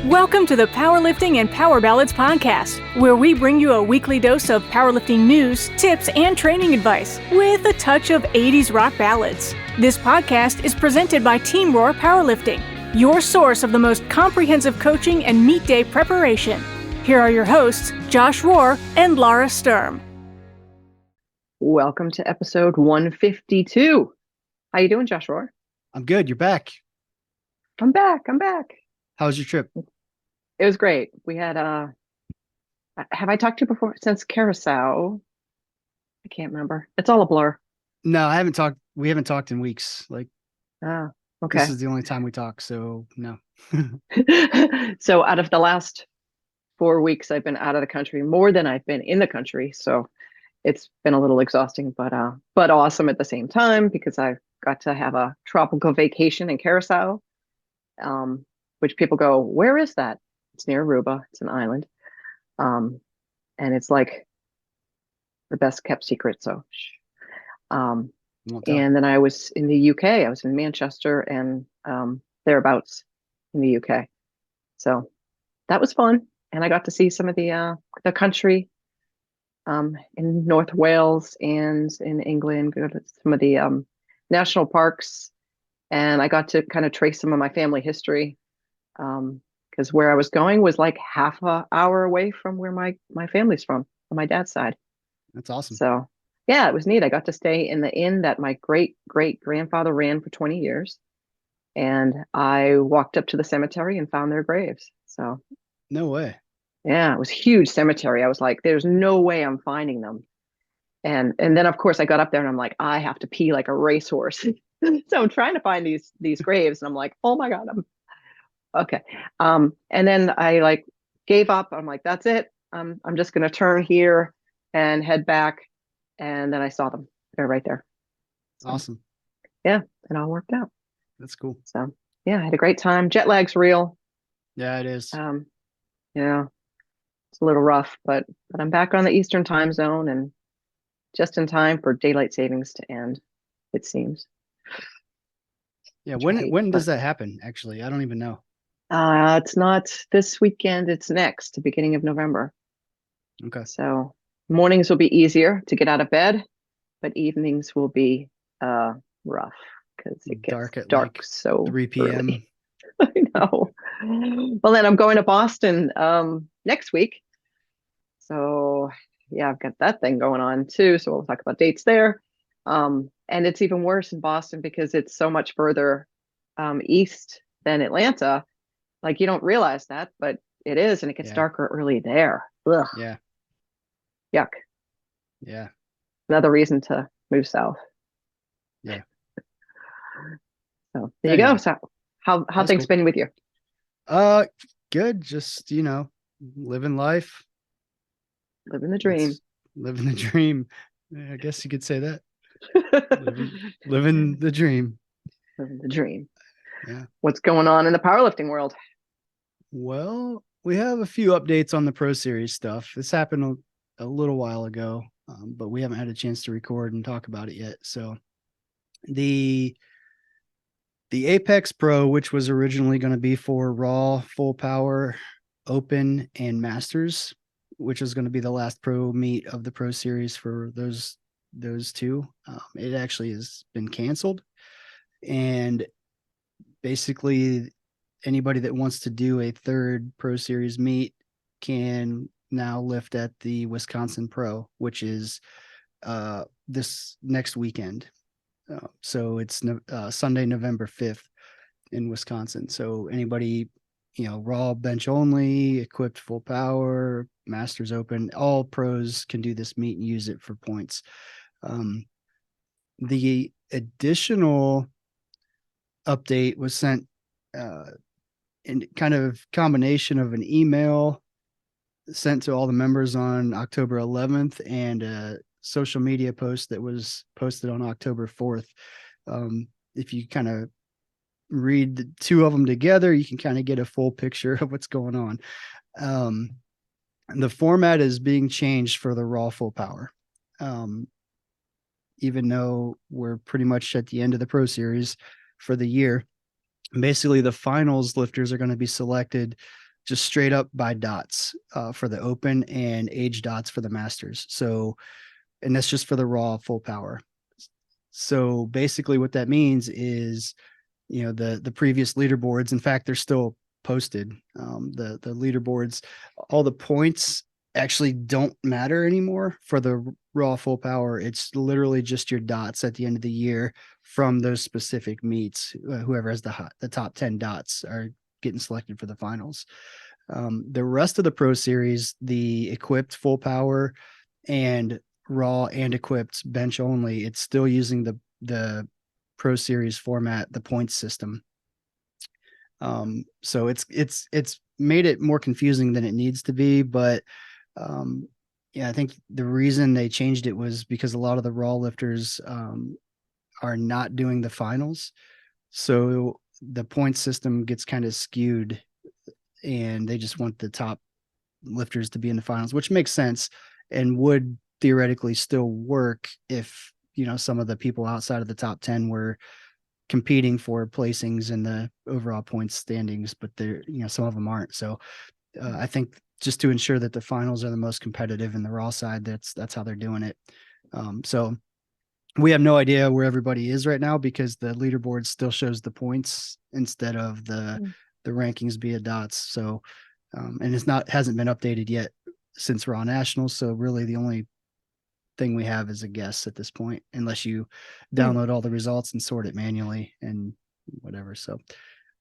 Welcome to the Powerlifting and Power Ballads podcast, where we bring you a weekly dose of powerlifting news, tips, and training advice with a touch of 80s rock ballads. This podcast is presented by Team Roar Powerlifting, your source of the most comprehensive coaching and meet day preparation. Here are your hosts, Josh Rohr and Laura Sturm. Welcome to episode 152. How you doing, Josh Rohr? I'm good. You're back. I'm back. How was your trip? It was great. We had have I talked to you before since Curacao? I can't remember. It's all a blur. No, I haven't talked. We haven't talked in weeks. Like, Oh, okay. This is the only time we talk. So no. So out of the last 4 weeks, I've been out of the country more than I've been in the country. So it's been a little exhausting, but awesome at the same time because I got to have a tropical vacation in Curacao, which people go, where is that? It's near Aruba. It's an island. And it's like the best kept secret. So, and then I was in the UK. I was in Manchester and thereabouts in the UK. So that was fun. And I got to see some of the country in North Wales and in England, go to some of the national parks. And I got to kind of trace some of my family history. Because where I was going was like half an hour away from where my family's from, on my dad's side. That's awesome. So yeah, it was neat. I got to stay in the inn that my great grandfather ran for 20 years. And I walked up to the cemetery and found their graves. So no way. Yeah, it was a huge cemetery. I was like, there's no way I'm finding them. And then of course I got up there and I'm like, I have to pee like a racehorse. So I'm trying to find these graves and I'm like, oh my God, okay. And then I like gave up. I'm like, that's it. I'm just going to turn here and head back. And then I saw them. They're right there. So, awesome. Yeah. It all worked out. That's cool. So yeah, I had a great time. Jet lag's real. Yeah, it is. Yeah, it's a little rough, but I'm back on the Eastern time zone and just in time for daylight savings to end, it seems. Yeah. When does that happen? Actually, I don't even know. It's not this weekend. It's next, the beginning of November. Okay. So mornings will be easier to get out of bed, but evenings will be rough because it gets dark like so 3 p.m. Early. I know. Well, then I'm going to Boston next week. So yeah, I've got that thing going on too. So we'll talk about dates there. And it's even worse in Boston because it's so much further east than Atlanta. Like you don't realize that, but it is, and it gets darker early there. Ugh. Yeah. Yuck. Yeah. Another reason to move south. Yeah. So there you go. So how things been with you? Good. Just, living life. Living the dream. Living the dream. I guess you could say that. living the dream. Living the dream. Yeah. What's going on in the powerlifting world? Well, we have a few updates on the Pro Series stuff. This happened a little while ago, but we haven't had a chance to record and talk about it yet. So the Apex Pro, which was originally going to be for Raw, Full Power, Open, and Masters, which is going to be the last pro meet of the Pro Series for those two, it actually has been canceled. And basically anybody that wants to do a third Pro Series meet can now lift at the Wisconsin Pro, which is this next weekend. So it's Sunday, November 5th in Wisconsin. So anybody, raw bench only, equipped full power, Masters Open, all pros can do this meet and use it for points. The additional update was sent in kind of combination of an email sent to all the members on October 11th and a social media post that was posted on October 4th. If you kind of read the two of them together, you can kind of get a full picture of what's going on. The format is being changed for the Raw Full Power. Even though we're pretty much at the end of the Pro Series for the year, basically the finals lifters are going to be selected just straight up by dots for the open and age dots for the masters. So, and that's just for the raw full power. So basically what that means is, the previous leaderboards, in fact, they're still posted. The leaderboards, all the points actually don't matter anymore for the raw full power. It's literally just your dots at the end of the year from those specific meets. Whoever has the top 10 dots are getting selected for the finals. The rest of the Pro Series, the equipped full power and raw and equipped bench only, it's still using the Pro Series format, the points system. So it's made it more confusing than it needs to be, but I think the reason they changed it was because a lot of the raw lifters are not doing the finals. So the point system gets kind of skewed and they just want the top lifters to be in the finals, which makes sense and would theoretically still work if, some of the people outside of the top 10 were competing for placings in the overall points standings, but they're, some of them aren't. So I think just to ensure that the finals are the most competitive in the raw side, that's how they're doing it. So we have no idea where everybody is right now because the leaderboard still shows the points instead of the rankings via dots. So, and hasn't been updated yet since Raw Nationals. So really the only thing we have is a guess at this point, unless you download all the results and sort it manually and whatever. So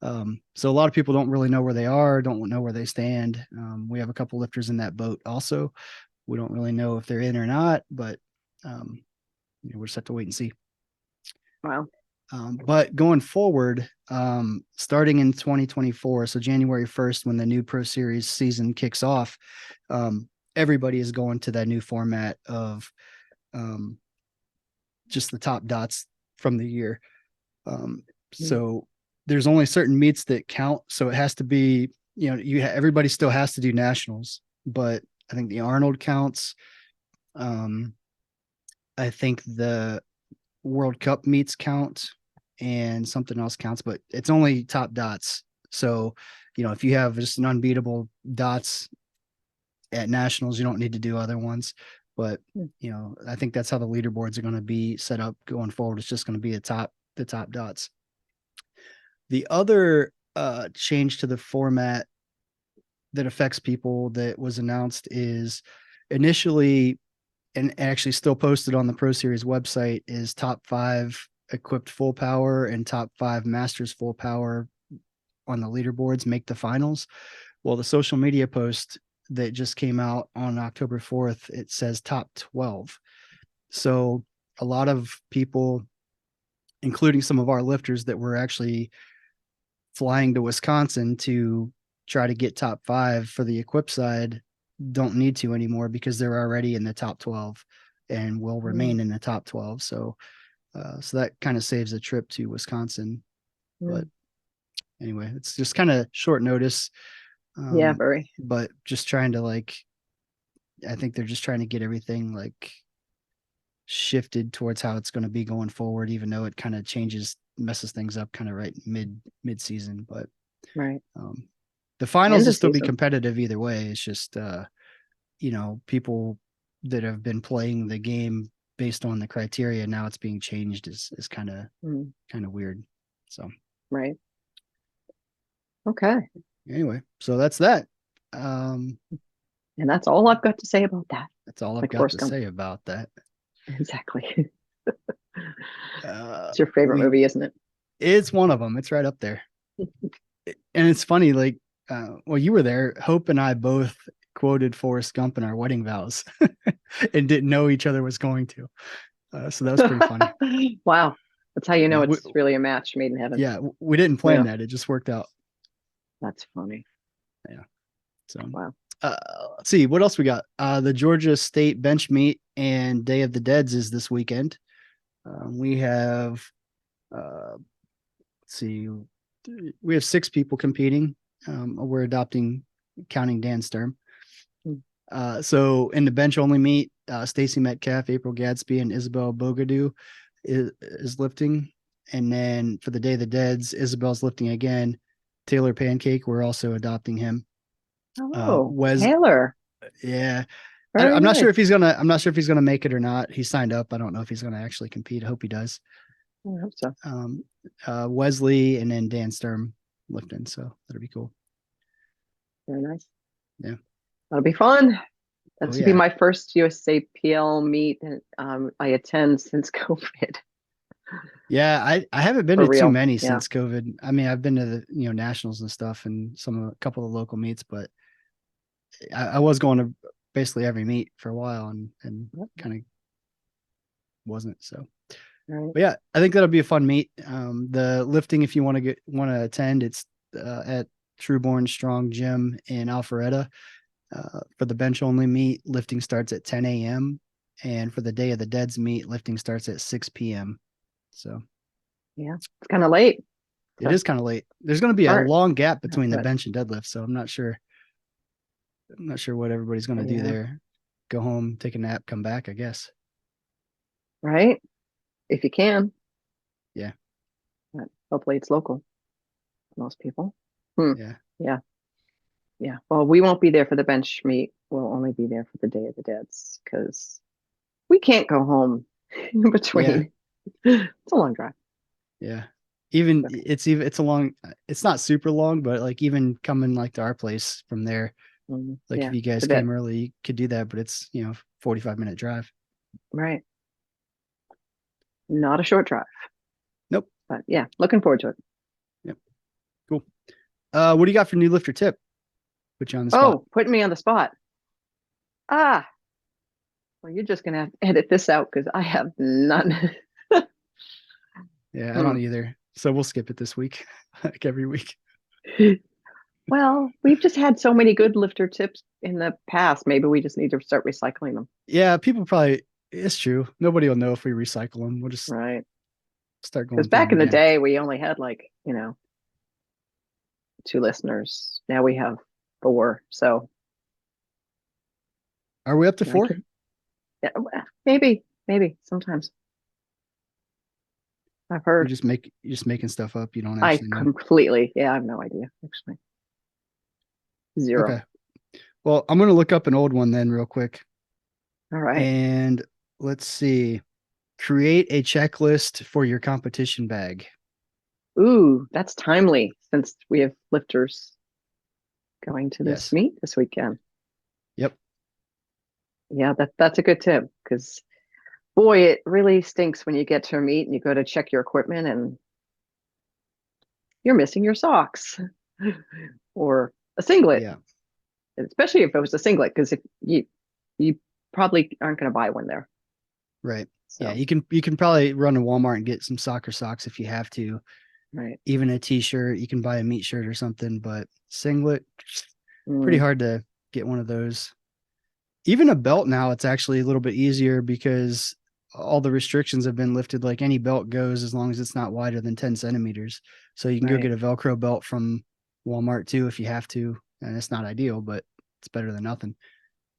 a lot of people don't really know where they are, don't know where they stand. We have a couple lifters in that boat also. We don't really know if they're in or not, but we'll just have to wait and see. Wow. But going forward, starting in 2024, so January 1st, when the new Pro Series season kicks off, everybody is going to that new format of just the top dots from the year. So there's only certain meets that count. So it has to be, everybody still has to do nationals, but I think the Arnold counts. I think the World Cup meets count and something else counts, but it's only top dots. So, if you have just an unbeatable dots at nationals, you don't need to do other ones. But, I think that's how the leaderboards are going to be set up going forward. It's just going to be the top dots. The other change to the format that affects people that was announced is initially, and actually still posted on the Pro Series website, is top 5 equipped full power and top 5 masters full power on the leaderboards make the finals. Well, the social media post that just came out on October 4th, it says top 12. So a lot of people, including some of our lifters that were actually flying to Wisconsin to try to get top 5 for the equipped side, don't need to anymore because they're already in the top 12 and will remain in the top 12. So that kind of saves a trip to Wisconsin. But anyway, it's just kind of short notice. Yeah, very. But just trying to I think they're just trying to get everything shifted towards how it's going to be going forward, even though it kind of messes things up kind of right mid season. But right. The finals will still be competitive either way. It's just, people that have been playing the game based on the criteria, now it's being changed is kind of weird. So, right. Okay. Anyway, so that's that. And that's all I've got to say about that. That's all I've got to say about that. Exactly. It's your favorite movie, isn't it? It's one of them. It's right up there. And it's funny, you were there. Hope and I both quoted Forrest Gump in our wedding vows and didn't know each other was going to. So that was pretty funny. Wow. That's how you know it's really a match made in heaven. Yeah. We didn't plan that. It just worked out. That's funny. Yeah. So, wow. Let's see what else we got. The Georgia State bench meet and Day of the Deads is this weekend. We have, let's see, we have 6 people competing. We're counting Dan Sturm. So in the bench only meet, Stacy Metcalf, April Gadsby, and Isabel Bogadou is lifting. And then for the Day of the Deads, Isabel's lifting again. Taylor Pancake, we're also adopting him. Oh, Wes, Taylor. yeah, Very I'm not sure nice. if he's gonna. I'm not sure if he's gonna make it or not. He signed up. I don't know if he's gonna actually compete. I hope he does. I hope so. Wesley and then Dan Sturm lifting, so that'll be cool. Very nice. Yeah. That'll be fun. Oh That's to be yeah, my first USAPL meet, and I attend since COVID. yeah. I haven't been For to too real. many Yeah. since COVID. I mean, I've been to the nationals and stuff, and a couple of local meets, but I was going to basically every meet for a while, and kind of wasn't so. Right. But yeah, I think that'll be a fun meet. The lifting, if you want to attend, it's at Trueborn Strong Gym in Alpharetta. For the bench only meet, lifting starts at 10 a.m. And for the Day of the Dead's meet, lifting starts at 6 p.m. So Yeah. It's kind of late it to is kind of late. There's going to be a start. long gap between the But bench and deadlift, so I'm not sure. What everybody's going to do yeah. there. Go home, take a nap, come back, I guess. Right. If you can. Yeah. But hopefully it's local. Most people. Hmm. Yeah. Yeah. Yeah. Well, we won't be there for the bench meet. We'll only be there for the Day of the Deads because we can't go home in between. It's a long drive. Yeah. It's a long, it's not super long, but like even coming like to our place from there, like Yeah, if you it's guys a bit. came early, you could do that, but it's 45-minute drive. Right. Not a short drive. Nope. But yeah, looking forward to it. Yep. Cool. What do you got for new lifter tip? Put you on the spot. Oh, putting me on the spot. Ah, well, you're just gonna have to edit this out because I have none. Yeah, I don't either. So we'll skip it this week, like every week. Well, we've just had so many good lifter tips in the past. Maybe we just need to start recycling them. Yeah, people probably, it's true. Nobody will know if we recycle them. We'll just Right. start going Because through back them in the again. day, we only had 2 listeners. Now we have 4. So Are we up to I 4? yeah, maybe sometimes. I've You're heard. just making stuff up. You don't I actually know. completely, yeah, I have no idea, actually. 0. Okay. Well, I'm going to look up an old one then real quick. All right. And let's see. Create a checklist for your competition bag. Ooh, that's timely since we have lifters going to this Yes. meet this weekend. Yep. Yeah, that's a good tip because boy, it really stinks when you get to a meet and you go to check your equipment and you're missing your socks or a singlet. Yeah. Especially if it was a singlet, because if you probably aren't going to buy one there. Right. So, Yeah. You can probably run to Walmart and get some soccer socks if you have to. right. Even a t-shirt, you can buy a meat shirt or something, but singlet, pretty hard to get one of those. Even a belt now, it's actually a little bit easier because all the restrictions have been lifted. Like any belt goes as long as it's not wider than 10 centimeters. So you can go Right. get a Velcro belt from Walmart too if you have to. And it's not ideal, but it's better than nothing.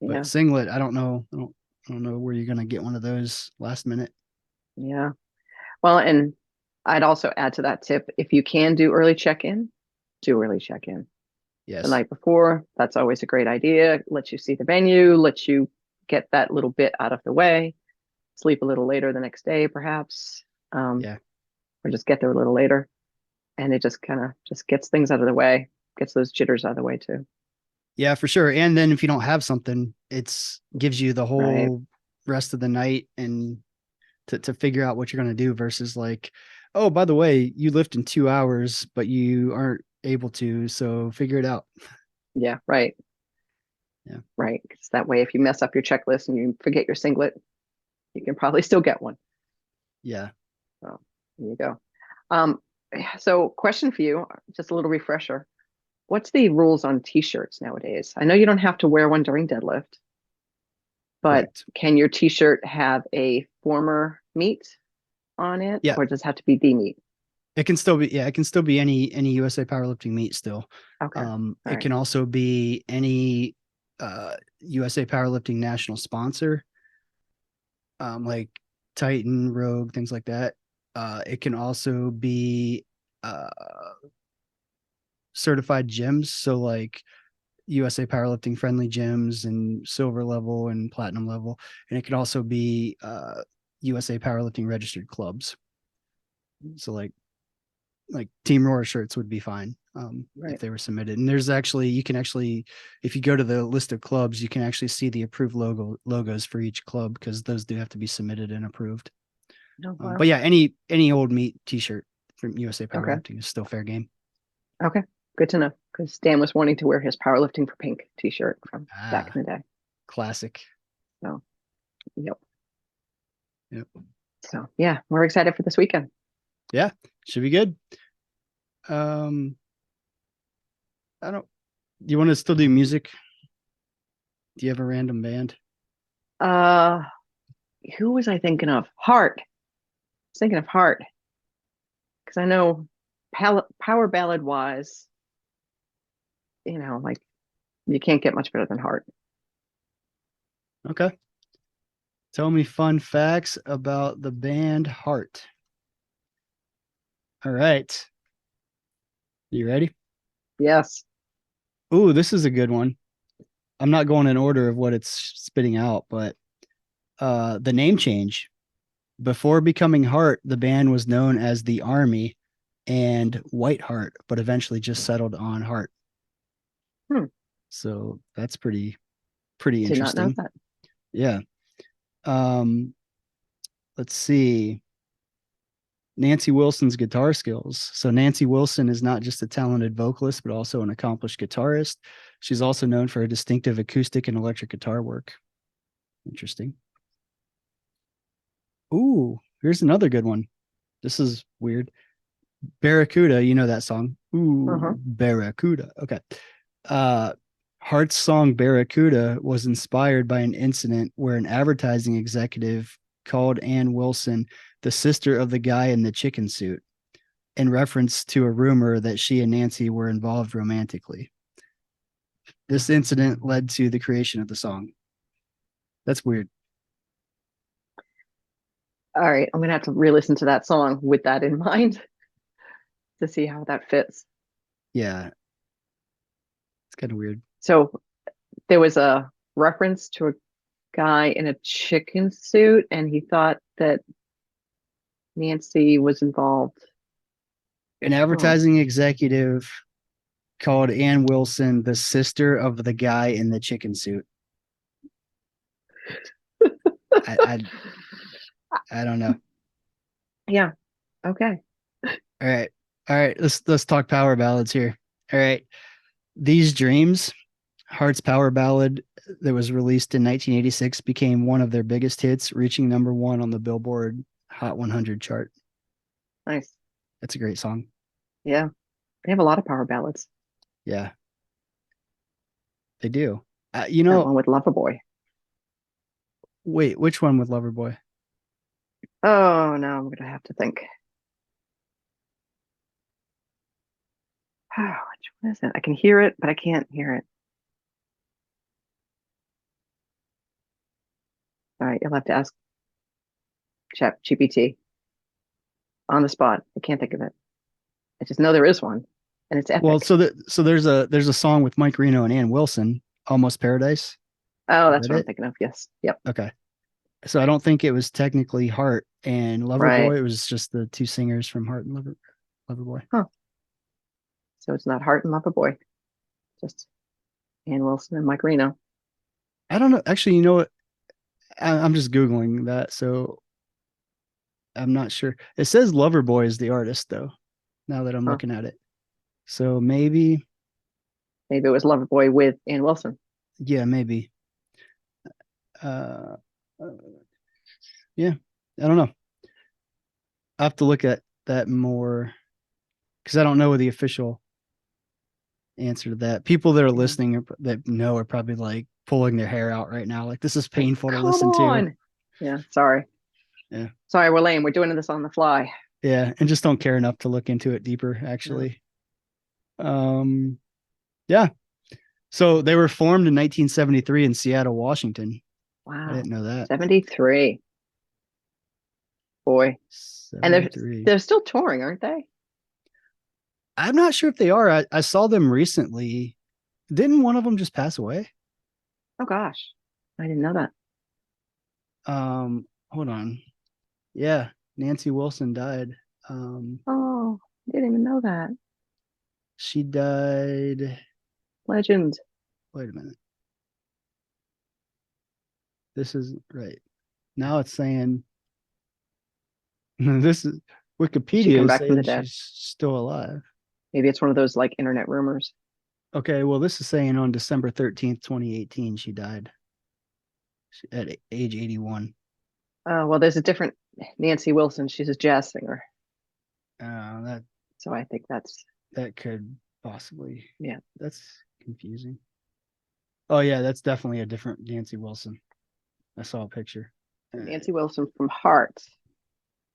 Yeah. But singlet, I don't know. I don't know where you're gonna get one of those last minute. Yeah. Well, and I'd also add to that tip, if you can do early check-in, do early check-in. Yes. The night before, that's always a great idea. Lets you see the venue, lets you get that little bit out of the way, sleep a little later the next day, perhaps. Yeah. Or just get there a little later. And it just kind of just gets things out of the way, gets those jitters out of the way too. Yeah, for sure. And then if you don't have something, it's gives you the whole rest of the night and to figure out what you're going to do versus like, oh, by the way, you lift in 2 hours, but you aren't able to. So figure it out. Yeah, right. Yeah. Right. Because that way, if you mess up your checklist and you forget your singlet, you can probably still get one. Yeah. So there you go. So question for you, just a little refresher. What's the rules on t-shirts nowadays? I know you don't have to wear one during deadlift, but Correct. can your t-shirt have a former meet on it? Yeah. Or does it have to be the meet? It can still be any USA powerlifting meet still. Okay. It can also be any USA powerlifting national sponsor, like Titan, Rogue, things like that. It can also be certified gyms. So like USA Powerlifting friendly gyms and silver level and platinum level. And it could also be USA Powerlifting registered clubs. So like Team Roar shirts would be fine Right. if they were submitted. And there's actually, you can actually, if you go to the list of clubs, you can actually see the approved logos for each club, because those do have to be submitted and approved. Oh, wow. But yeah, any old meat t-shirt from USA Okay. Powerlifting is still fair game. Okay, good to know. Because Dan was wanting to wear his Powerlifting for Pink T-shirt from back in the day. Classic. So, yep. Yep. So yeah, we're excited for this weekend. Yeah, should be good. I don't. Do you want to still do music? Do you have a random band? Who was I thinking of? Heart. I was thinking of Heart. Because I know power ballad wise, like you can't get much better than Heart. Okay. Tell me fun facts about the band Heart. All right. You ready? Yes. Ooh, this is a good one. I'm not going in order of what it's spitting out, but the name change. Before becoming Heart, the band was known as the Army and White Heart, but eventually just settled on Heart. So that's pretty Did not know interesting. that. Yeah. Let's see. Nancy Wilson's guitar skills. So Nancy Wilson is not just a talented vocalist, but also an accomplished guitarist. She's also known for her distinctive acoustic and electric guitar work. Interesting. Ooh, here's another good one. This is weird. Barracuda, you know that song. Ooh, Barracuda. Okay. Heart's song Barracuda was inspired by an incident where an advertising executive called Ann Wilson the sister of the guy in the chicken suit, in reference to a rumor that she and Nancy were involved romantically. This incident led to the creation of the song. That's weird. All right, I'm gonna have to re-listen to that song with that in mind to see how that fits. Yeah. It's kind of weird. So there was a reference to a guy in a chicken suit, and he thought that Nancy was involved. An advertising executive called Ann Wilson the sister of the guy in the chicken suit. I don't know. Yeah. Okay. All right. Let's talk power ballads here. All right. These Dreams, Heart's power ballad that was released in 1986, became one of their biggest hits, reaching number 1 on the Billboard Hot 100 chart. Nice. That's a great song. Yeah. They have a lot of power ballads. Yeah. They do. That one with Loverboy. Wait, which one with Loverboy? Oh, no, I'm gonna have to think. Oh, which one is it? I can hear it, but I can't hear it. All right, you'll have to ask ChatGPT on the spot. I can't think of it. I just know there is one, and it's epic. Well, so there's a song with Mike Reno and Ann Wilson, Almost Paradise. Oh, that's what I'm thinking of. Yes. Yep. Okay. So I don't think it was technically Heart and Loverboy. Right. It was just the two singers from Heart and Loverboy. Huh. So it's not Heart and Loverboy, just Ann Wilson and Mike Reno. I don't know. Actually, you know what? I'm just Googling that, so I'm not sure. It says Loverboy is the artist, though, now that I'm looking at it. So maybe it was Loverboy with Ann Wilson. Yeah, maybe. Yeah, I don't know. I have to look at that more because I don't know the official answer to that. People that are listening that know are probably like pulling their hair out right now. Like, this is painful to listen to. Yeah, sorry. Yeah. Sorry, we're lame. We're doing this on the fly. Yeah, and just don't care enough to look into it deeper, actually. Yeah. So they were formed in 1973 in Seattle, Washington. Wow. I didn't know that. 73. Boy. 73. And they're still touring, aren't they? I'm not sure if they are. I saw them recently Didn't one of them just pass away? Oh gosh, I didn't know that. Hold on. Yeah, Nancy Wilson died. Oh, I didn't even know that. She died. Legend. Wait a minute. This is right. Now it's saying this is She Wikipedia come is back from the saying dead. she's still alive. Maybe it's one of those like internet rumors. Okay, well, this is saying on December 13th, 2018, she died at age 81. Well, there's a different Nancy Wilson. She's a jazz singer. That So I think that's, could possibly. Yeah. That's confusing. Oh yeah, that's definitely a different Nancy Wilson. I saw a picture. Nancy Wilson from Heart.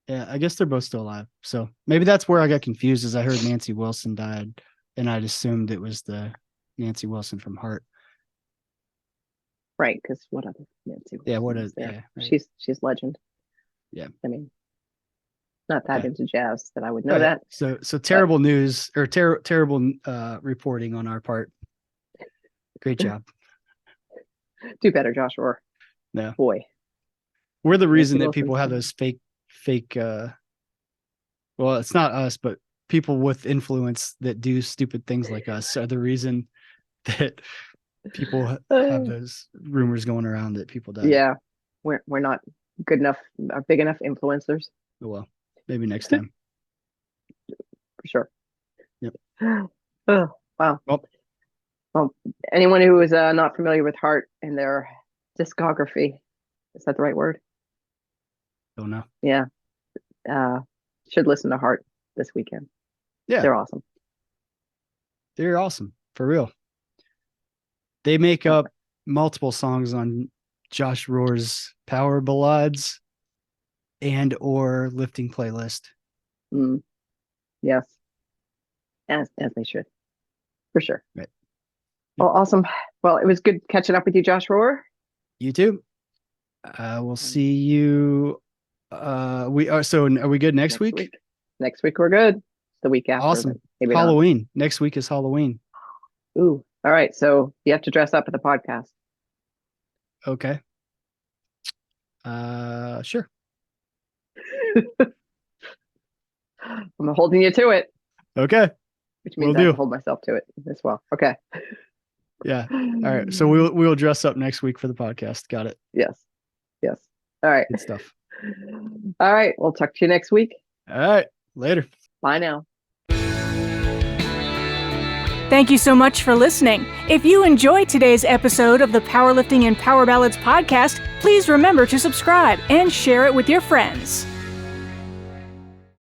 Yeah, I guess they're both still alive. So maybe that's where I got confused, as I heard Nancy Wilson died, and I'd assumed it was the Nancy Wilson from Heart. Right, because what other Nancy Wilson Yeah, what is a there? yeah, right. She's legend. Yeah. I mean, not that Okay. into jazz that I would know Right. that. So terrible news, or terrible reporting on our part. Great job. Do better, Joshua. Yeah. Boy. We're the reason that Wilson's people have fine. those fake well, it's not us, but people with influence that do stupid things like us are the reason that people have those rumors going around that people die. Yeah. We're not good enough, big enough influencers, Oh, well, maybe next time. for sure. Yep. Oh, wow. Well, Anyone who is not familiar with Heart and their discography, is that the right word? don't know. Yeah. Should listen to Heart this weekend. Yeah. They're awesome. They're awesome, for real. They make up multiple songs on Josh Rohr's Power Ballads and or lifting playlist. Yes. As they should. For sure. Right. Well, awesome. Well, it was good catching up with you, Josh Rohr. You too. We'll see you. Are we good next week? Next week we're good. The week after. Awesome. Maybe not. Halloween. Next week is Halloween. Ooh. All right. So you have to dress up at the podcast. Okay. Sure. I'm holding you to it, Okay. which means Will I have do. to hold myself to it as well. Okay. Yeah. All right. So we'll dress up next week for the podcast. Got it. Yes. All right. Good stuff. All right. We'll talk to you next week. All right. Later. Bye now. Thank you so much for listening. If you enjoyed today's episode of the Powerlifting and Power Ballads podcast, please remember to subscribe and share it with your friends.